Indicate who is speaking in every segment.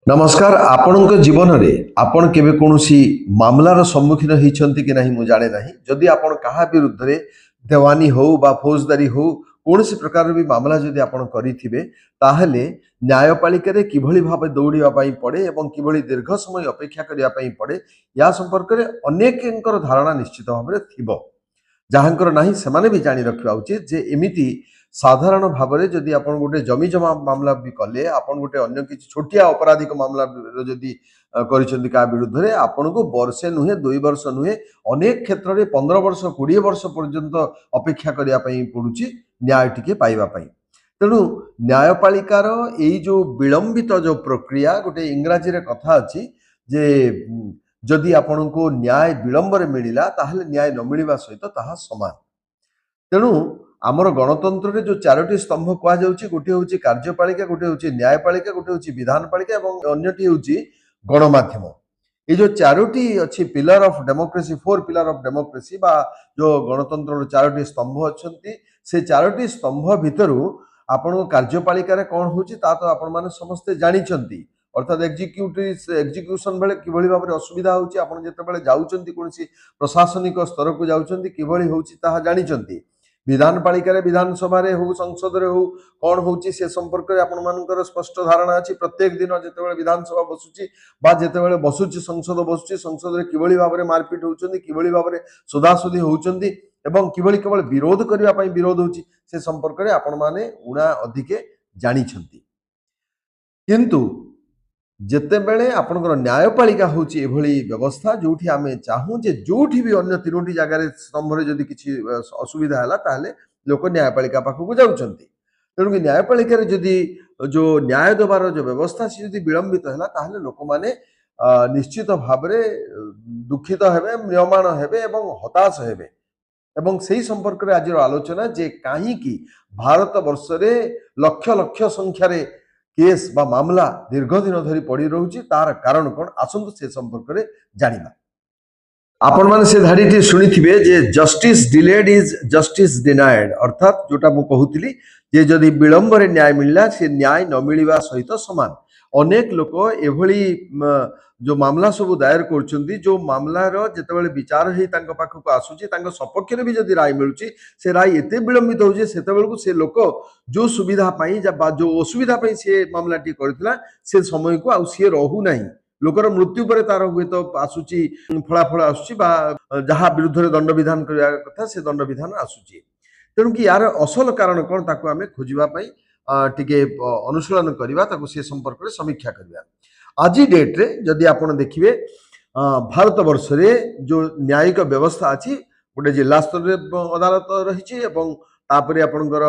Speaker 1: नमस्कार आपणक जीवन में आपण केबे कोनोसी मामलार सम्मुखीन होइछंती कि नहीं मु जाने नहीं जदि आपण कहा विरुद्ध रे देवानी हो बा फौजदारी हो कौनसी प्रकार भी मामला जदि आपण करिथिबे ताहले न्यायपालिका रे किभଳି भाबे दौड़िया पई पड़े एवं किभଳି दीर्घ समय अपेक्षा करिया पई पड़े या संपर्क रे अनेकଙ୍କର धारणा निश्चित भाबरे थिबो जहाँकर नहीं से भी जानी रखा उचित जे एमिति साधारण भाव में जदि आप गोटे जमी जमा मामला भी कले आपन गोटे अन्य किसी छोटिया अपराधिक मामला जदि करिसेंती का विरुद्ध रे आपन को वर्षे नुहे 2 वर्ष नुहे अनेक क्षेत्र में 15 वर्ष 20 वर्ष पर्यंत अपेक्षा करिया पई पड़ुची न्याय टिके पाइबा पई तेणु न्यायपालिकार एई जो विलंबित जो प्रक्रिया गोटे इंग्राजी रे कथा अछि जे जदि आपण को न्याय विलंब रे मिलिला ताहले न्याय न मिलिबा सहित ताहा समान तेणु आमर गणतंत्र रे जो चारोटी स्तंभ कहा जाउची गोटे होची कार्यपालिका गोटे होची न्यायपालिका गोटे होची विधानपालिका एवं अन्यटी होची गणमाध्यम ये जो चारोटी अच्छी pillar of democracy 4 pillar of democracy बा जो गणतंत्र रो चारोटी स्तंभ अछंती से चारोटी स्तंभ भितरु आपण कार्यपालिका रे कोन होची ता तो आपण माने समस्त जानिचंती अर्थात एक्जिक्यूशन बेले किभଳି भाबरे असुविधा होची आपण जेते बेले जाउचंती कोनसी प्रशासनिक स्तर को जाउचंती किभଳି होची ताहा जानिचंती विधानपालिका रे विधानसभा रे हो संसद रे हो कौन होची से संपर्क रे आपण मानकर स्पष्ट धारणा अछि प्रत्येक दिन जेते बेले विधानसभा बसुची बा जेते बेले बसुची संसद रे किभଳି भाबरे मारपीट होउचंती किभଳି भाबरे सुधासुधी होउचंती एवं किभଳି केवल विरोध करिया पई विरोध होउची से संपर्क रे आपण माने उणा अधिके जानिछंती किंतु जेतेबेले आपणकर न्यायपालिका होची एभली व्यवस्था जोठी आमे चाहू जे जोठी भी अन्य तीनोटी जगह रे स्तंभ रे जदि किछि असुविधा हला ताहले लोक न्यायपालिका पाखु जाउचंती तेणु कि न्यायपालिका रे जदि जो न्याय देवार जो व्यवस्था से जदि विलंबित हला ताहले लोक माने निश्चित भाबरे दुखित हेबे म्रियमाण हेबे एवं हताश हेबे एवं सेही संपर्क रे आजिर आलोचना जे काहे कि भारत वर्ष रे लक्ष लक्ष संख्या रे केस बा मामला दीर्घ दिन धरी पड़ी रोची तार कारण कौन आसंतु से संपर्क रे जानिबा आपण माने से धाडीटी सुनिथिबे जे justice delayed is justice denied अर्थात जोटा मु कहूतिली जे जदि विलंब रे न्याय मिलला से न्याय न मिलिबा सहित समान अनेक लोक एभली जो मामला सब दायर करछंती जो मामला रो जेतेबेले विचार हेई तांको पाखको आसुची तांको सपक्ष रे भी जदि राय मिलुची से राय एते विलंबित होजे सेतेबेलकु से लोक जो सुविधा पाई जा जो असुविधा पाई से मामलाटी करथिला से समय को आ से रहू नाही लोकर मृत्यु पर तार हुए तो आसुची फलाफल आसुची बा जहा विरुद्ध रे दंड विधान करिया कथा से दंड विधान आसुची तेणु कि यार असल कारण कौन ताको आमे खोजिबा पई टिके अनुशीलन करिबा ताको से संपर्क रे समीक्षा करिबा आज डेट रे जदि आपण देखिबे भारत वर्ष रे जो न्यायिक व्यवस्था अछि गोटे जिला स्तर रे अदालत रहिछि एवं तापरे आपणकर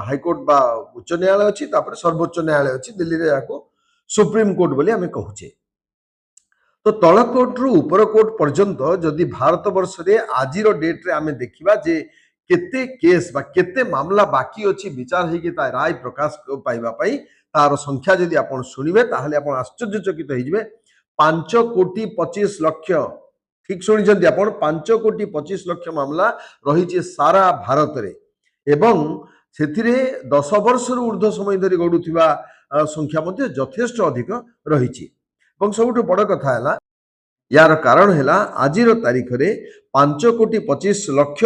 Speaker 1: हाईकोर्ट बा उच्च न्यायालय अछि तापरे सर्वोच्च न्यायालय अछि दिल्ली रे याको सुप्रीम कोर्ट बोली आमे कहूचे तो तल कोर्ट रु ऊपर कोर्ट पर्यंत जदि भारत वर्ष रे आजिर डेट रे आमे देखिबा जे केते केस बा केते मामला बाकी अछि विचार हेकि ता राय प्रकाश पाइबा पई तार संख्या जदि आपण सुनिबे ताहले आपण आश्चर्यचकित होइजिबे 5 कोटी 25 लक्ष ठीक सुनिजंती आपण 5 कोटी 25 लक्ष मामला रहिछि सारा भारत रे एवं सेथिरे 10 वर्ष रु ऊर्ध्व समय धरि गडुथिबा संख्या मध्ये यथेष्ट अधिक रहिछि एवं सबुठ बड़ कथा है यार कारण है आजिर तारीख रे 5 कोटी 25 लक्ष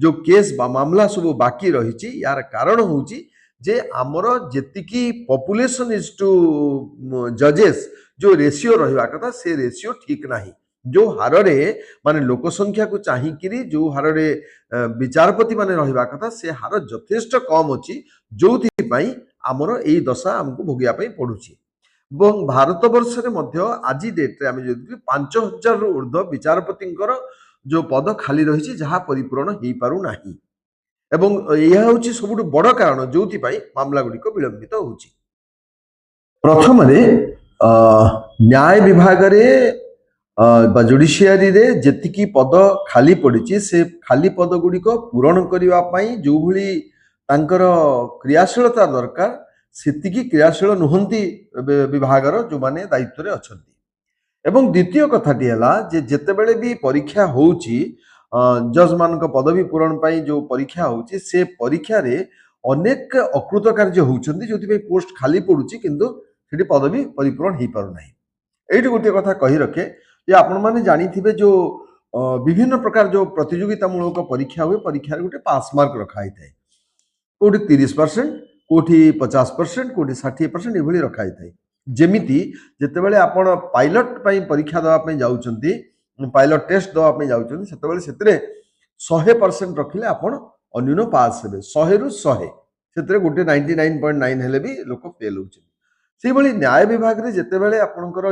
Speaker 1: जो केस बा मामला सब बाकी रही यार कारण होची जे आमर जेतिकी पॉपुलेशन इज टू जजेस जो रेशियो रहिबा कथा से रेशियो ठीक नाही जो हार रे माने लोक संख्या को चाहिकिरी जो हार रे विचारपति माने रहिबा कथा से हार यथेष्ट कम अछि जोथि पई आमर एई दशा हमको भोगिया पई पडुची ଏବଂ ଭାରତ ବର୍ଷରେ ମଧ୍ୟ ଆଜି ଡେଟ୍ରେ ଆମେ ଯଦି 5000 ଊର୍ଦ୍ଧ୍ୱ ବିଚାରପତିଙ୍କର ଯୋଉ ପଦ ଖାଲି ରହିଛି ଯାହା ପରିପୂରଣ ହେଇପାରୁନାହିଁ ଏବଂ ଏହା ହେଉଛି ସବୁଠୁ ବଡ଼ କାରଣ ଯୋଉଥିପାଇଁ ମାମଲା ଗୁଡ଼ିକ ବିଳମ୍ବିତ ହେଉଛି ପ୍ରଥମରେ ନ୍ୟାୟ ବିଭାଗରେ ବା ଜୁଡିସିଆରୀରେ ଯେତିକି ପଦ ଖାଲି ପଡ଼ିଛି ସେ ଖାଲି ପଦ ଗୁଡ଼ିକ ପୂରଣ କରିବା ପାଇଁ ଯୋଉଭଳି ତାଙ୍କର କ୍ରିୟାଶୀଳତା ଦରକାର सेतिकी क्रियाशील नुहंती विभागर जो माने दायित्व रे अछंती एवं द्वितीय कथाटी है जे जेतेबेले भी परीक्षा होउची जज मान पदवी पूरण पाई जो परीक्षा होउची से परीक्षा रे अनेक अकृत कार्य होउचंती जोथि पोस्ट खाली पडुची किंतु ସେଠି ପଦବୀ ପରିପୂରଣ ହେଇପାରୁ ନାହିଁ। ଏଇଠି ଗୋଟିଏ କଥା କହି ରଖେ ଯେ ଆପଣମାନେ ଜାଣିଥିବେ ଯୋଉ ବିଭିନ୍ନ ପ୍ରକାର ଯୋଉ ପ୍ରତିଯୋଗିତାମୂଳକ ପରୀକ୍ଷା ହୁଏ, ପରୀକ୍ଷାରେ ଗୋଟେ ପାସ୍ ମାର୍କ ରଖା ହେଇଥାଏ। କୋଉଠି 30%, କୋଉଠି 50%, କୋଉଠି 60% ଏଭଳି ରଖା ହେଇଥାଏ। ଯେମିତି ଯେତେବେଳେ ଆପଣ ପାଇଲଟ ପାଇଁ ପରୀକ୍ଷା ଦେବା ପାଇଁ ଯାଉଛନ୍ତି, ପାଇଲଟ ଟେଷ୍ଟ ଦେବା ପାଇଁ ଯାଉଛନ୍ତି, ସେତେବେଳେ ସେଥିରେ 100% ରଖିଲେ ଆପଣ ଅନ୍ୟୁନ ପାସ୍ ହେବେ। 100ରୁ 100 ସେଥିରେ ଗୋଟେ 99.9 ହେଲେ ବି ଲୋକ ଫେଲ୍ ହଉଛନ୍ତି। ସେଇଭଳି ନ୍ୟାୟ ବିଭାଗରେ ଯେତେବେଳେ ଆପଣଙ୍କର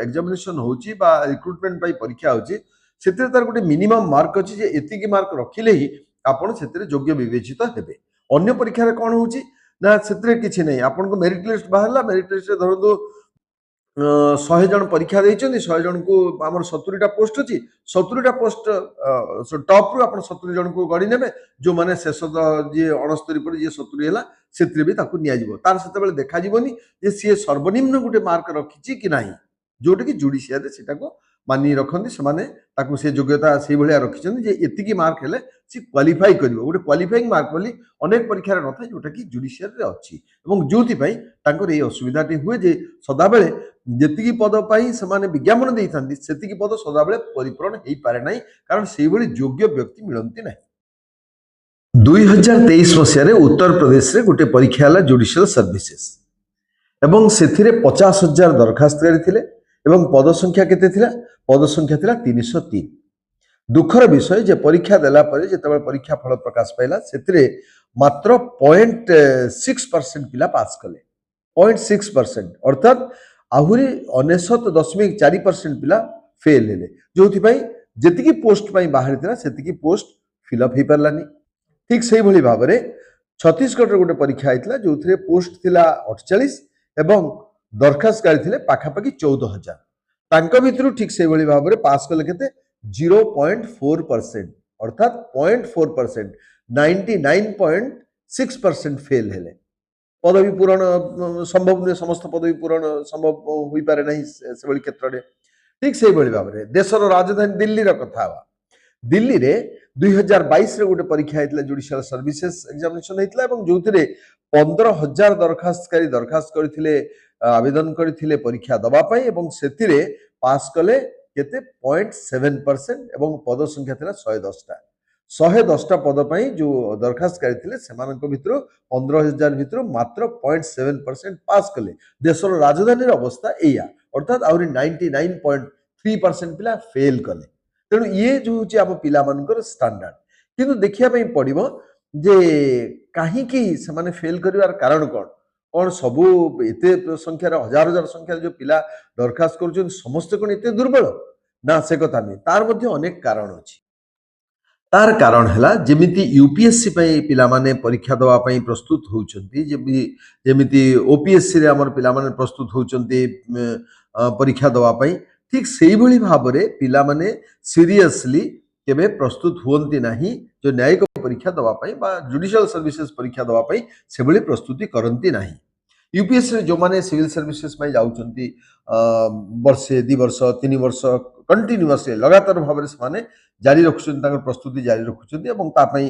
Speaker 1: ଏକ୍ସାମିନେସନ ହଉଛି ବା ରିକ୍ରୁଟମେଣ୍ଟ ପାଇଁ ପରୀକ୍ଷା ହଉଛି, ସେଥିରେ ତାର ଗୋଟେ ମିନିମମ୍ ମାର୍କ ଅଛି ଯେ ଏତିକି ମାର୍କ ରଖିଲେ ହିଁ ଆପଣ ସେଥିରେ ଯୋଗ୍ୟ ବିବେଚିତ ହେବେ। ଅନ୍ୟ ପରୀକ୍ଷାରେ କ'ଣ ହଉଛି ନା ସେଥିରେ କିଛି ନାହିଁ। ଆପଣଙ୍କୁ ମେରିଟ ଲିଷ୍ଟ ବାହାରିଲା, ମେରିଟ ଲିଷ୍ଟରେ ଧରନ୍ତୁ 100 ଜଣ ପରୀକ୍ଷା ଦେଇଛନ୍ତି, 100 ଜଣଙ୍କୁ ଆମର 70ଟା ପୋଷ୍ଟ ଅଛି, 70ଟା ପୋଷ୍ଟ ଟପ୍ରୁ ଆପଣ 70 ଜଣଙ୍କୁ ଗଣି ନେବେ, ଯେଉଁମାନେ ଶେଷ ଯିଏ 69 ପରେ ଯିଏ 70 ହେଲା ସେଥିରେ ବି ତାକୁ ନିଆଯିବ। ତାର ସେତେବେଳେ ଦେଖାଯିବନି ଯେ ସିଏ ସର୍ବନିମ୍ନ ଗୋଟେ ମାର୍କ ରଖିଛି କି ନାହିଁ, ଯୋଉଟାକି ଜୁଡିସିଆରରେ ସେଟାକୁ ମାନି ରଖନ୍ତି। ସେମାନେ ତାକୁ ସେ ଯୋଗ୍ୟତା ସେଇଭଳିଆ ରଖିଛନ୍ତି ଯେ ଏତିକି ମାର୍କ ହେଲେ ସେ କ୍ୱାଲିଫାଇ କରିବ। ଗୋଟେ କ୍ୱାଲିଫାଇଂ ମାର୍କ ବୋଲି ଅନେକ ପରୀକ୍ଷାରେ ନଥାଏ, ଯୋଉଟାକି ଜୁଡିସିଆରରେ ଅଛି। ଏବଂ ଯୋଉଥିପାଇଁ ତାଙ୍କର ଏଇ ଅସୁବିଧାଟି ହୁଏ ଯେ ସଦାବେଳେ ଯେତିକି ପଦ ପାଇଁ ସେମାନେ ବିଜ୍ଞାପନ ଦେଇଥାନ୍ତି ସେତିକି ପଦ ସଦାବେଳେ ପରିପୂରଣ ହେଇପାରେ ନାହିଁ, କାରଣ ସେଇଭଳି ଯୋଗ୍ୟ ବ୍ୟକ୍ତି ମିଳନ୍ତି ନାହିଁ। 2023 ମସିହାରେ ଉତ୍ତରପ୍ରଦେଶରେ ଗୋଟେ ପରୀକ୍ଷା ହେଲା ଜୁଡିସିଆଲ ସର୍ଭିସେସ୍, ଏବଂ ସେଥିରେ 50,000 ଦରଖାସ୍ତକାରୀ ଥିଲେ ଏବଂ ପଦ ସଂଖ୍ୟା କେତେ ଥିଲା? ପଦ ସଂଖ୍ୟା ଥିଲା 303। ଦୁଃଖର ବିଷୟ ଯେ ପରୀକ୍ଷା ଦେଲା ପରେ ଯେତେବେଳେ ପରୀକ୍ଷା ଫଳ ପ୍ରକାଶ ପାଇଲା, ସେଥିରେ ମାତ୍ର 0.6% ପିଲା ପାସ୍ କଲେ। 0.6%, ଅର୍ଥାତ୍ ଆହୁରି 99.4% ପିଲା ଫେଲ୍ ହେଲେ, ଯୋଉଥିପାଇଁ ଯେତିକି ପୋଷ୍ଟ ପାଇଁ ବାହାରିଥିଲା ସେତିକି ପୋଷ୍ଟ ଫିଲ୍ଅପ୍ ହେଇପାରିଲାନି। ଠିକ୍ ସେଇଭଳି ଭାବରେ ଛତିଶଗଡ଼ରେ ଗୋଟେ ପରୀକ୍ଷା ହେଇଥିଲା, ଯୋଉଥିରେ ପୋଷ୍ଟ ଥିଲା 48 ଏବଂ ଦରଖାସ୍ତକାରୀ ଥିଲେ ପାଖାପାଖି 14,000। ତାଙ୍କ ଭିତରୁ ଠିକ୍ ସେଇଭଳି ଭାବରେ ପାସ୍ କଲେ କେତେ? 0.4%, ଅର୍ଥାତ୍ 0.4%, 99.6% ଫେଲ୍ ହେଲେ। ପଦବୀ ପୂରଣ ସମ୍ଭବ ନୁହେଁ, ସମସ୍ତ ପଦବୀ ପୂରଣ ସମ୍ଭବ ହୋଇପାରେ ନାହିଁ ସେଭଳି କ୍ଷେତ୍ରରେ। ଠିକ୍ ସେଇଭଳି ଭାବରେ ଦେଶର ରାଜଧାନୀ ଦିଲ୍ଲୀର କଥା ହେବା। ଦିଲ୍ଲୀରେ 2022ରେ ଗୋଟେ ପରୀକ୍ଷା ହେଇଥିଲା, ଜୁଡିସିଆଲ ସର୍ଭିସେସ୍ ଏକ୍ସାମିନେସନ ହେଇଥିଲା, ଏବଂ ଯୋଉଥିରେ 15,000 ଦରଖାସ୍ତକାରୀ ଦରଖାସ୍ତ କରିଥିଲେ, ଆବେଦନ କରିଥିଲେ ପରୀକ୍ଷା ଦେବା ପାଇଁ, ଏବଂ ସେଥିରେ ପାସ୍ କଲେ କେତେ? 0.7%, ଏବଂ ପଦ ସଂଖ୍ୟା ଥିଲା 110ଟା। 110ଟା ପଦ ପାଇଁ ଯୋଉ ଦରଖାସ୍ତକାରୀ ଥିଲେ ସେମାନଙ୍କ ଭିତରୁ 15,000 ଭିତରୁ ମାତ୍ର 0.7% ପାସ୍ କଲେ। ଦେଶର ରାଜଧାନୀର ଅବସ୍ଥା ଏଇଆ, ଅର୍ଥାତ୍ ଆହୁରି 99.3% ପିଲା ଫେଲ୍ କଲେ। ତେଣୁ ଇଏ ଯୋଉ ହଉଛି ଆମ ପିଲାମାନଙ୍କର ଷ୍ଟାଣ୍ଡାର୍ଡ। କିନ୍ତୁ ଦେଖିବା ପାଇଁ ପଡିବ ଯେ କାହିଁକି ସେମାନେ ଫେଲ୍ କରିବାର କାରଣ କ'ଣ? କ'ଣ ସବୁ ଏତେ ସଂଖ୍ୟାର ହଜାର ହଜାର ସଂଖ୍ୟାର ଯୋଉ ପିଲା ଦରଖାସ୍ତ କରୁଛନ୍ତି ସମସ୍ତେ କ'ଣ ଏତେ ଦୁର୍ବଳ? ନା, ସେ କଥା ନୁହେଁ। ତାର ମଧ୍ୟ ଅନେକ କାରଣ ଅଛି। ତାର କାରଣ ହେଲା, ଯେମିତି ୟୁପିଏସସି ପାଇଁ ପିଲାମାନେ ପରୀକ୍ଷା ଦେବା ପାଇଁ ପ୍ରସ୍ତୁତ ହେଉଛନ୍ତି, ଯେମିତି ଓପିଏସସିରେ ଆମର ପିଲାମାନେ ପ୍ରସ୍ତୁତ ହେଉଛନ୍ତି ପରୀକ୍ଷା ଦେବା ପାଇଁ, ଠିକ୍ ସେଇଭଳି ଭାବରେ ପିଲାମାନେ ସିରିୟସଲି କେବେ ପ୍ରସ୍ତୁତ ହୁଅନ୍ତି ନାହିଁ ଯୋଉ ନ୍ୟାୟିକ ପରୀକ୍ଷା ଦେବା ପାଇଁ ବା ଜୁଡିସିଆଲ ସର୍ଭିସେସ୍ ପରୀକ୍ଷା ଦେବା ପାଇଁ ସେଭଳି ପ୍ରସ୍ତୁତି କରନ୍ତି ନାହିଁ। ୟୁପିଏସସିରେ ଯେଉଁମାନେ ସିଭିଲ ସର୍ଭିସେସ୍ ପାଇଁ ଯାଉଛନ୍ତି, ବର୍ଷେ 2 ବର୍ଷ 3 ବର୍ଷ କଣ୍ଟିନ୍ୟୁଅସଲି ଲଗାତାର ଭାବରେ ସେମାନେ ଜାରି ରଖୁଛନ୍ତି, ତାଙ୍କର ପ୍ରସ୍ତୁତି ଜାରି ରଖୁଛନ୍ତି, ଏବଂ ତା ପାଇଁ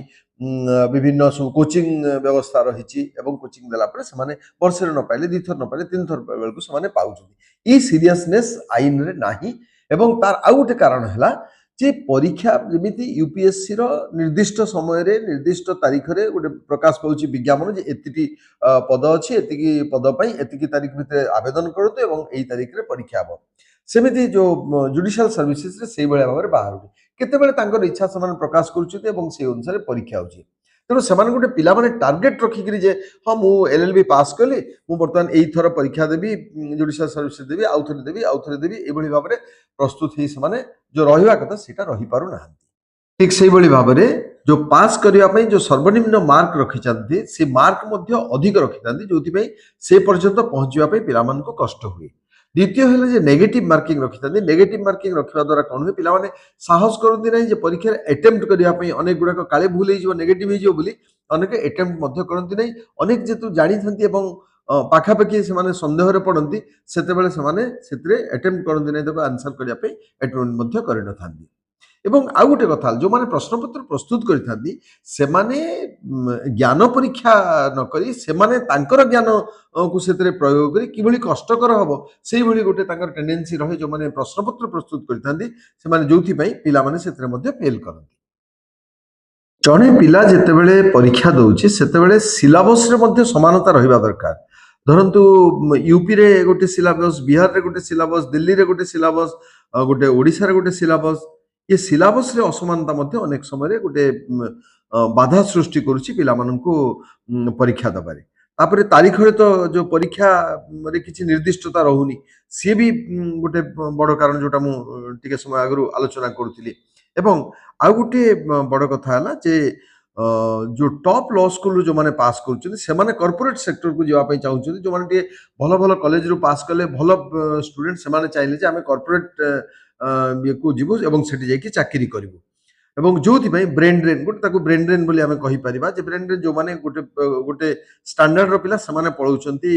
Speaker 1: ବିଭିନ୍ନ ସବୁ କୋଚିଂ ବ୍ୟବସ୍ଥା ରହିଛି, ଏବଂ କୋଚିଂ ଦେଲା ପରେ ସେମାନେ ବର୍ଷରେ ନ ପାଇଲେ 2 ଥର ନ ପାଇଲେ 3 ଥର ବେଳକୁ ସେମାନେ ପାଉଛନ୍ତି। ଏଇ ସିରିୟସନେସ୍ ଆଇନରେ ନାହିଁ। ଏବଂ ତାର ଆଉ ଗୋଟେ କାରଣ ହେଲା ଯେ ପରୀକ୍ଷା ଯେମିତି ୟୁପିଏସସିର ନିର୍ଦ୍ଦିଷ୍ଟ ସମୟରେ ନିର୍ଦ୍ଦିଷ୍ଟ ତାରିଖରେ ଗୋଟେ ପ୍ରକାଶ ପାଉଛି ବିଜ୍ଞାପନ ଯେ ଏତିକି ପଦ ଅଛି, ଏତିକି ପଦ ପାଇଁ ଏତିକି ତାରିଖ ଭିତରେ ଆବେଦନ କରନ୍ତୁ ଏବଂ ଏଇ ତାରିଖରେ ପରୀକ୍ଷା ହେବ। ସେମିତି ଯୋଉ ଜୁଡିସିଆଲ ସର୍ଭିସେସରେ ସେଇଭଳିଆ ଭାବରେ ବାହାରୁନି। କେତେବେଳେ ତାଙ୍କର ଇଚ୍ଛା ସେମାନେ ପ୍ରକାଶ କରୁଛନ୍ତି ଏବଂ ସେଇ ଅନୁସାରେ ପରୀକ୍ଷା ହେଉଛି। ତେଣୁ ସେମାନେ ଗୋଟେ ପିଲାମାନେ ଟାର୍ଗେଟ ରଖିକିରି ଯେ ହଁ ମୁଁ LLB ପାସ୍ କଲି, ମୁଁ ବର୍ତ୍ତମାନ ଏଇଥର ପରୀକ୍ଷା ଦେବି, ଜୁଡିସିଆଲ ସର୍ଭିସେସ୍ ଦେବି, ଆଉଥରେ ଦେବି, ଆଉଥରେ ଦେବି, ଏଇଭଳି ଭାବରେ ପ୍ରସ୍ତୁତ ହେଇ ସେମାନେ ଯୋଉ ରହିବା କଥା ସେଇଟା ରହିପାରୁନାହାନ୍ତି। ଠିକ୍ ସେଇଭଳି ଭାବରେ ଯୋଉ ପାସ୍ କରିବା ପାଇଁ ଯୋଉ ସର୍ବନିମ୍ନ ମାର୍କ ରଖିଥାନ୍ତି ସେ ମାର୍କ ମଧ୍ୟ ଅଧିକ ରଖିଥାନ୍ତି, ଯୋଉଥିପାଇଁ ସେ ପର୍ଯ୍ୟନ୍ତ ପହଞ୍ଚିବା ପାଇଁ ପିଲାମାନଙ୍କୁ କଷ୍ଟ ହୁଏ। ଦ୍ୱିତୀୟ ହେଲା ଯେ ନେଗେଟିଭ ମାର୍କିଂ ରଖିଥାନ୍ତି। ନେଗେଟିଭ ମାର୍କିଂ ରଖିବା ଦ୍ୱାରା କ'ଣ ହୁଏ? ପିଲାମାନେ ସାହସ କରନ୍ତି ନାହିଁ ଯେ ପରୀକ୍ଷାରେ ଆଟେମ୍ପ୍ଟ କରିବା ପାଇଁ, ଅନେକ ଗୁଡ଼ାକ କାଳେ ଭୁଲ ହେଇଯିବ, ନେଗେଟିଭ ହେଇଯିବ ବୋଲି ଅନେକ ଆଟେମ୍ପ୍ଟ ମଧ୍ୟ କରନ୍ତି ନାହିଁ। ଅନେକ ଯେହେତୁ ଜାଣିଥାନ୍ତି ଏବଂ ପାଖାପାଖି ସେମାନେ ସନ୍ଦେହରେ ପଡ଼ନ୍ତି, ସେତେବେଳେ ସେମାନେ ସେଥିରେ ଆଟେମ୍ପ୍ଟ କରନ୍ତି ନାହିଁ, ତାକୁ ଆନ୍ସର କରିବା ପାଇଁ ଆଟେମ୍ପ୍ଟ ମଧ୍ୟ କରିନଥାନ୍ତି। ଏବଂ ଆଉ ଗୋଟେ କଥା जो माने प्रश्नपत्र प्रस्तुत କରିଥାନ୍ତି ସେମାନେ ଜ୍ଞାନ ପରୀକ୍ଷା ନ କରି ସେମାନେ ତାଙ୍କର ଜ୍ଞାନ କୁ ସେଥିରେ ପ୍ରୟୋଗ କରି କିଭଳି କଷ୍ଟକର ହବ ସେଇଭଳି ଗୋଟେ ତାଙ୍କର ଟେଣ୍ଡେନ୍ସି ରହେ ଯୋଉମାନେ ପ୍ରଶ୍ନପତ୍ର ପ୍ରସ୍ତୁତ କରିଥାନ୍ତି ସେମାନେ ଯୋଉଥିପାଇଁ ପିଲାମାନେ ସେଥିରେ ମଧ୍ୟ ଫେଲ୍ କରନ୍ତି। ଜଣେ ପିଲା ଯେତେବେଳେ ପରୀକ୍ଷା ଦଉଛି ସେତେବେଳେ ସିଲାବସରେ ମଧ୍ୟ ସମାନତା ରହିବା ଦରକାର। ଧରନ୍ତୁ ୟୁପିରେ ଗୋଟେ ସିଲାବସ୍, ବିହାରରେ ଗୋଟେ ସିଲାବସ୍, ଦିଲ୍ଲୀରେ ଗୋଟେ ସିଲାବସ୍, ଗୋଟେ ଓଡ଼ିଶାରେ ଗୋଟେ ସିଲାବସ୍। ଏ ସିଲାବସରେ ଅସମାନତା ମଧ୍ୟ ଅନେକ ସମୟରେ ଗୋଟେ ବାଧା ସୃଷ୍ଟି କରୁଛି ପିଲାମାନଙ୍କୁ ପରୀକ୍ଷା ଦେବାରେ। ତାପରେ ତାରିଖରେ ତ ଯୋଉ ପରୀକ୍ଷାରେ କିଛି ନିର୍ଦ୍ଦିଷ୍ଟତା ରହୁନି ସିଏ ବି ଗୋଟେ ବଡ଼ କାରଣ ଯୋଉଟା ମୁଁ ଟିକେ ସମୟ ଆଗରୁ ଆଲୋଚନା କରୁଥିଲି। ଏବଂ ଆଉ ଗୋଟିଏ ବଡ଼ କଥା ହେଲା ଯେ ଯୋଉ ଟପ୍ ଲ ସ୍କୁଲରୁ ଯୋଉମାନେ ପାସ୍ କରୁଛନ୍ତି ସେମାନେ କର୍ପୋରେଟ ସେକ୍ଟରକୁ ଯିବା ପାଇଁ ଚାହୁଁଛନ୍ତି। ଯୋଉମାନେ ଟିକେ ଭଲ ଭଲ କଲେଜରୁ ପାସ୍ କଲେ ଭଲ ଷ୍ଟୁଡେଣ୍ଟ ସେମାନେ ଚାହିଁଲେ ଯେ ଆମେ କର୍ପୋରେଟ ଇଏକୁ ଯିବୁ ଏବଂ ସେଠି ଯାଇକି ଚାକିରି କରିବୁ। ଏବଂ ଯୋଉଥିପାଇଁ ବ୍ରେନ୍ ଡ୍ରେନ୍ ଗୋଟେ ତାକୁ ବ୍ରେନ୍ ଡ୍ରେନ୍ ବୋଲି ଆମେ କହିପାରିବା ଯେ ବ୍ରେନ୍ ଡ୍ରେନ୍ ଯୋଉମାନେ ଗୋଟେ ଷ୍ଟାଣ୍ଡାର୍ଡର ପିଲା ସେମାନେ ପଳାଉଛନ୍ତି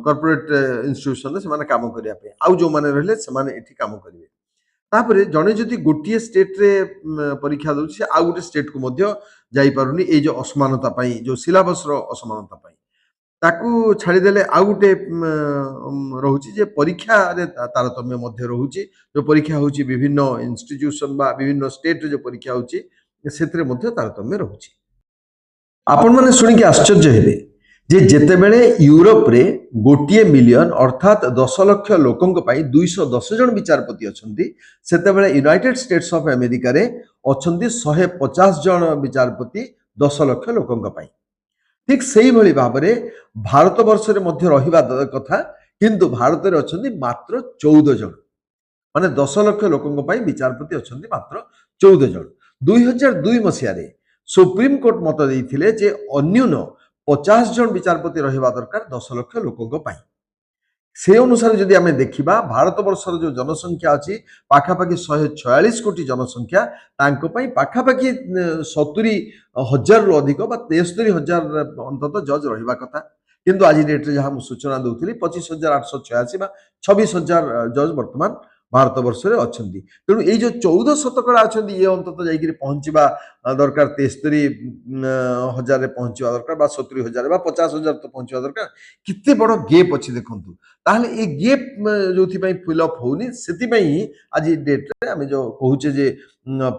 Speaker 1: କର୍ପୋରେଟ ଇନଷ୍ଟିଟ୍ୟୁସନରେ ସେମାନେ କାମ କରିବା ପାଇଁ, ଆଉ ଯୋଉମାନେ ରହିଲେ ସେମାନେ ଏଠି କାମ କରିବେ। ତାପରେ ଜଣେ ଯଦି ଗୋଟିଏ ଷ୍ଟେଟ୍ରେ ପରୀକ୍ଷା ଦେଉଛି ସେ ଆଉ ଗୋଟେ ଷ୍ଟେଟ୍କୁ ମଧ୍ୟ ଯାଇପାରୁନି ଏଇ ଯୋଉ ଅସମାନତା ପାଇଁ, ଯୋଉ ସିଲାବସର ଅସମାନତା ପାଇଁ। ତାକୁ ଛାଡ଼ିଦେଲେ ଆଉ ଗୋଟେ ରହୁଛି ଯେ ପରୀକ୍ଷାରେ ତାରତମ୍ୟ ମଧ୍ୟ ରହୁଛି। ଯୋଉ ପରୀକ୍ଷା ହେଉଛି ବିଭିନ୍ନ ଇନଷ୍ଟିଟ୍ୟୁସନ ବା ବିଭିନ୍ନ ଷ୍ଟେଟ୍ରେ ଯୋଉ ପରୀକ୍ଷା ହେଉଛି ସେଥିରେ ମଧ୍ୟ ତାରତମ୍ୟ ରହୁଛି। ଆପଣମାନେ ଶୁଣିକି ଆଶ୍ଚର୍ଯ୍ୟ ହେବେ ଯେ ଯେତେବେଳେ ୟୁରୋପରେ 1 ମିଲିୟନ ଅର୍ଥାତ୍ 10 ଲକ୍ଷ ଲୋକଙ୍କ ପାଇଁ 210 ଜଣ ବିଚାରପତି ଅଛନ୍ତି, ସେତେବେଳେ ୟୁନାଇଟେଡ୍ ଷ୍ଟେଟ୍ସ ଅଫ୍ ଆମେରିକାରେ ଅଛନ୍ତି 150 ଜଣ ବିଚାରପତି 10 ଲକ୍ଷ ଲୋକଙ୍କ ପାଇଁ। ଠିକ୍ ସେଇଭଳି ଭାବରେ ଭାରତ ବର୍ଷରେ ମଧ୍ୟ ରହିବା କଥା, କିନ୍ତୁ ଭାରତରେ ଅଛନ୍ତି ମାତ୍ର 14 ଜଣ, ମାନେ 10 ଲକ୍ଷ ଲୋକଙ୍କ ପାଇଁ ବିଚାରପତି ଅଛନ୍ତି ମାତ୍ର 14 ଜଣ। 2002 ମସିହାରେ ସୁପ୍ରିମକୋର୍ଟ ମତ ଦେଇଥିଲେ ଯେ ଅନ୍ୟୁନ 50 ଜଣ ବିଚାରପତି ରହିବା ଦରକାର 10 ଲକ୍ଷ ଲୋକଙ୍କ ପାଇଁ। ସେ ଅନୁସାରେ ଯଦି ଆମେ ଦେଖିବା ଭାରତ ବର୍ଷର ଯୋଉ ଜନସଂଖ୍ୟା ଅଛି ପାଖାପାଖି 146 କୋଟି ଜନସଂଖ୍ୟା, ତାଙ୍କ ପାଇଁ ପାଖାପାଖି 70,000ରୁ ଅଧିକ ବା 73,000 ଅନ୍ତତଃ ଜଜ୍ ରହିବା କଥା। କିନ୍ତୁ ଆଜି ଡେଟ୍ରେ ଯାହା ମୁଁ ସୂଚନା ଦେଉଥିଲି 25,886 ବା 26,000 ଜଜ୍ ବର୍ତ୍ତମାନ ଭାରତ ବର୍ଷରେ ଅଛନ୍ତି। ତେଣୁ ଏଇ ଯୋଉ 14% ଅଛନ୍ତି ଇଏ ଅନ୍ତତଃ ଯାଇକିରି ପହଞ୍ଚିବା ଦରକାର 73,000ରେ ପହଞ୍ଚିବା ଦରକାର ବା 70,000 ବା 50,000 ତ ପହଞ୍ଚିବା ଦରକାର। କେତେ ବଡ଼ ଗେପ୍ ଅଛି ଦେଖନ୍ତୁ। ତାହେଲେ ଏ ଗେପ୍ ଯୋଉଥିପାଇଁ ଫିଲ୍ ଅପ୍ ହଉନି ସେଥିପାଇଁ ହିଁ ଆଜି ଡେଟ୍ରେ ଆମେ ଯୋଉ କହୁଛେ ଯେ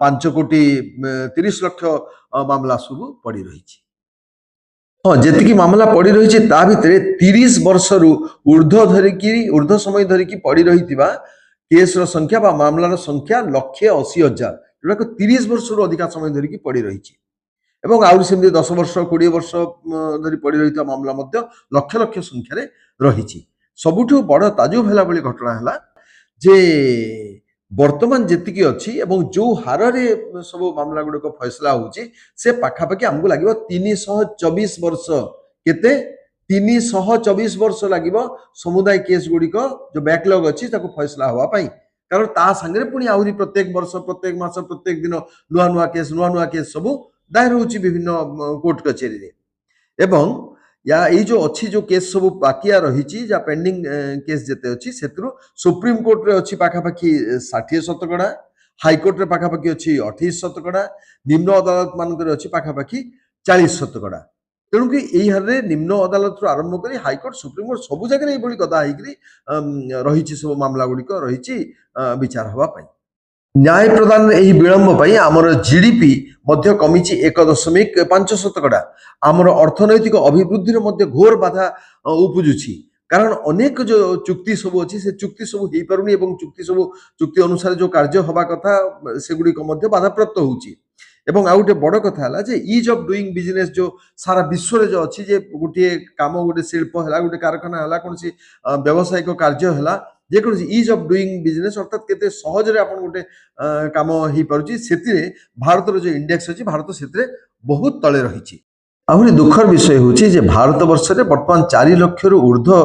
Speaker 1: 5,30,00,000 ମାମଲା ସବୁ ପଡ଼ି ରହିଛି। ହଁ, ଯେତିକି ମାମଲା ପଡ଼ି ରହିଛି ତା ଭିତରେ 30 ବର୍ଷରୁ ଉର୍ଦ୍ଧ୍ୱ ସମୟ ଧରିକି ପଡ଼ି ରହିଥିବା କେସ୍ର ସଂଖ୍ୟା ବା ମାମଲାର ସଂଖ୍ୟା 1,80,000, ଯୋଉଟାକୁ 30 ବର୍ଷରୁ ଅଧିକା ସମୟ ଧରିକି ପଡ଼ି ରହିଛି। ଏବଂ ଆହୁରି ସେମିତି 10 ବର୍ଷ 20 ବର୍ଷ ଧରି ପଡ଼ି ରହିଥିବା ମାମଲା ମଧ୍ୟ ଲକ୍ଷ ଲକ୍ଷ ସଂଖ୍ୟାରେ ରହିଛି। ସବୁଠୁ ବଡ଼ ତାଜୁବ ହେଲା ଭଳି ଘଟଣା ହେଲା ଯେ ବର୍ତ୍ତମାନ ଯେତିକି ଅଛି ଏବଂ ଯୋଉ ହାରରେ ସବୁ ମାମଲା ଗୁଡ଼ିକ ଫଇସଲା ହେଉଛି ସେ ପାଖାପାଖି ଆମକୁ ଲାଗିବ 324 ବର୍ଷ। କେତେ? 324 ବର୍ଷ ଲାଗିବ ସମୁଦାୟ କେସ୍ ଗୁଡ଼ିକ ଯୋଉ ବ୍ୟାକଲଗ୍ ଅଛି ତାକୁ ଫଇସଲା ହେବା ପାଇଁ। କାରଣ ତା ସାଙ୍ଗରେ ପୁଣି ଆହୁରି ପ୍ରତ୍ୟେକ ବର୍ଷ ପ୍ରତ୍ୟେକ ମାସ ପ୍ରତ୍ୟେକ ଦିନ ନୂଆ ନୂଆ କେସ୍ ସବୁ ଦାୟର ହେଉଛି ବିଭିନ୍ନ କୋର୍ଟ କଚେରୀରେ। ଏବଂ ଏଇ ଯୋଉ ଅଛି ଯୋଉ କେସ୍ ସବୁ ବାକିଆ ରହିଛି ଯାହା ପେଣ୍ଡିଂ କେସ୍ ଯେତେ ଅଛି ସେଥିରୁ ସୁପ୍ରିମକୋର୍ଟରେ ଅଛି ପାଖାପାଖି 60%, ହାଇକୋର୍ଟରେ ପାଖାପାଖି ଅଛି 28%, ନିମ୍ନ ଅଦାଲତ ମାନଙ୍କରେ ଅଛି ପାଖାପାଖି 40%। ତେଣୁକି ଏଇ ହାରରେ ନିମ୍ନ ଅଦାଲତରୁ ଆରମ୍ଭ କରି ହାଇକୋର୍ଟ ସୁପ୍ରିମକୋର୍ଟ ସବୁ ଜାଗାରେ ଏଇଭଳି ଗଦା ହେଇକିରି ରହିଛି ସବୁ ମାମଲା ଗୁଡ଼ିକ ରହିଛି ବିଚାର ହେବା ପାଇଁ। ନ୍ୟାୟ ପ୍ରଦାନରେ ଏହି ବିଳମ୍ବ ପାଇଁ ଆମର ଜିଡିପି ମଧ୍ୟ କମିଛି 1.5%। ଆମର ଅର୍ଥନୈତିକ ଅଭିବୃଦ୍ଧିରେ ମଧ୍ୟ ଘୋର ବାଧା ଉପୁଜୁଛି। କାରଣ ଅନେକ ଯୋଉ ଚୁକ୍ତି ସବୁ ଅଛି ସେ ଚୁକ୍ତି ସବୁ ହେଇପାରୁନି ଏବଂ ଚୁକ୍ତି ଅନୁସାରେ ଯୋଉ କାର୍ଯ୍ୟ ହେବା କଥା ସେଗୁଡ଼ିକ ମଧ୍ୟ ବାଧାପ୍ରାପ୍ତ ହେଉଛି। ଏବଂ ଆଉ ଗୋଟେ ବଡ଼ କଥା ହେଲା ଯେ ଇଜ୍ ଅଫ୍ ଡୁଇଂ ବିଜନେସ୍ ଯୋଉ ସାରା ବିଶ୍ୱରେ ଯୋଉ ଅଛି ଯେ ଗୋଟିଏ କାମ ଗୋଟେ ଶିଳ୍ପ ହେଲା ଗୋଟେ କାରଖାନା ହେଲା କୌଣସି ବ୍ୟବସାୟିକ କାର୍ଯ୍ୟ ହେଲା ଯେକୌଣସି ଇଜ୍ ଅଫ୍ ଡୁଇଂ ବିଜନେସ୍ ଅର୍ଥାତ୍ କେତେ ସହଜରେ ଆପଣ ଗୋଟେ କାମ ହେଇପାରୁଛି ସେଥିରେ ଭାରତର ଯୋଉ ଇଣ୍ଡେକ୍ସ ଅଛି ଭାରତ ସେଥିରେ ବହୁତ ତଳେ ରହିଛି। ଆହୁରି ଦୁଃଖର ବିଷୟ ହେଉଛି ଯେ ଭାରତ ବର୍ଷରେ ବର୍ତ୍ତମାନ 4 ଲକ୍ଷରୁ ଉର୍ଦ୍ଧ୍ୱ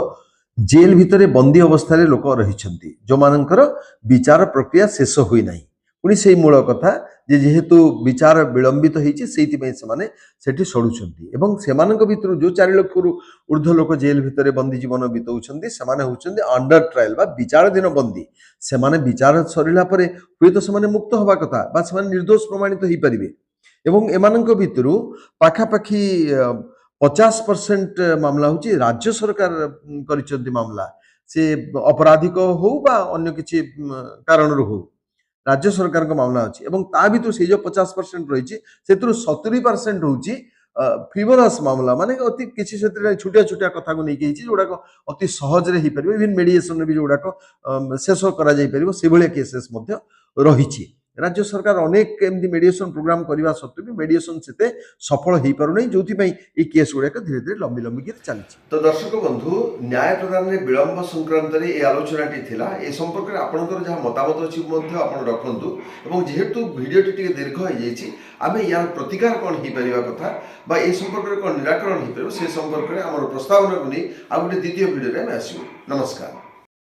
Speaker 1: ଜେଲ୍ ଭିତରେ ବନ୍ଦୀ ଅବସ୍ଥାରେ ଲୋକ ରହିଛନ୍ତି ଯୋଉମାନଙ୍କର ବିଚାର ପ୍ରକ୍ରିୟା ଶେଷ ହୋଇନାହିଁ। ପୁଣି ସେଇ ମୂଳ କଥା ଯେ ଯେହେତୁ ବିଚାର ବିଳମ୍ବିତ ହେଇଛି ସେଇଥିପାଇଁ ସେମାନେ ସେଠି ସଢୁଛନ୍ତି ଏବଂ ସେମାନଙ୍କ ଭିତରୁ ଯୋଉ 4 ଲକ୍ଷରୁ ঊର୍ଦ୍ଧ୍ୱ ଲୋକ ଜେଲ ଭିତରେ ବନ୍ଦୀ ଜୀବନ ବିତାଉଛନ୍ତି ସେମାନେ ହେଉଛନ୍ତି ଅଣ୍ଡର ଟ୍ରାଏଲ ବା ବିଚାରାଧୀନ ବନ୍ଦୀ। ସେମାନେ ବିଚାର ସରିଲା ପରେ ହୁଏତ ସେମାନେ ମୁକ୍ତ ହେବା କଥା ବା ସେମାନେ ନିର୍ଦ୍ଦୋଷ ପ୍ରମାଣିତ ହେଇପାରିବେ ଏବଂ ଏମାନଙ୍କ ଭିତରୁ ପାଖାପାଖି 50% ମାମଲା ହେଉଛି ରାଜ୍ୟ ସରକାର କରିଛନ୍ତି ମାମଲା ସେ ଅପରାଧିକ ହଉ ବା ଅନ୍ୟ କିଛି କାରଣରୁ ହଉ ରାଜ୍ୟ ସରକାରଙ୍କ ମାମଲା ଅଛି ଏବଂ ତା ଭିତରୁ ସେଇ ଯୋଉ 50% ରହିଛି ସେଥିରୁ 70% ହେଉଛି ଫ୍ରିଭଲସ୍ ମାମଲା ମାନେ ଅତି କିଛି ସେଥିରେ ଛୋଟିଆ ଛୋଟିଆ କଥାକୁ ନେଇକି ହେଇଛି ଯୋଉଗୁଡାକ ଅତି ସହଜରେ ହେଇପାରିବ ଇଭେନ୍ ମେଡିଏସନରେ ବି ଯୋଉଗୁଡାକ ଶେଷ କରାଯାଇପାରିବ ସେଭଳିଆ କେସେସ୍ ମଧ୍ୟ ରହିଛି। ରାଜ୍ୟ ସରକାର ଅନେକ ଏମିତି ମେଡିଏସନ ପ୍ରୋଗ୍ରାମ କରିବା ସତ୍ତ୍ୱେ ବି ମେଡିଏସନ ସେତେ ସଫଳ ହେଇପାରୁନାହିଁ ଯୋଉଥିପାଇଁ এই কেস গুড়াক ধীরে ধীরে লম্বি লম্বিকি চালিছে। তো দর্শক বন্ধু ন্যায় প্রদানের বিলম্ব সংক্রান্ତରେ এই আলোচনাটি ଥିଲା এই সম্পর্কে আপনাদের যা মতামত ଅଛି ମଧ୍ୟ ଆପଣ ରଖନ୍ତୁ ଏବଂ ଯେହେତୁ ଭିଡ଼ିଓଟି ଟିକେ ଦୀର୍ଘ ହେଇଯାଇଛି ଆମେ ୟାର ପ୍ରତିକାର କ'ଣ ହେଇପାରିବା କଥା ବା ଏ ସମ୍ପର୍କରେ କ'ଣ ନିରାକରଣ ହେଇପାରିବ ସେ ସମ୍ପର୍କରେ ଆମର ପ୍ରସ୍ତାବନାକୁ ନେଇ ଆଉ ଗୋଟେ ଦ୍ୱିତୀୟ ଭିଡ଼ିଓରେ ଆମେ ଆସିବୁ। ନମସ୍କାର।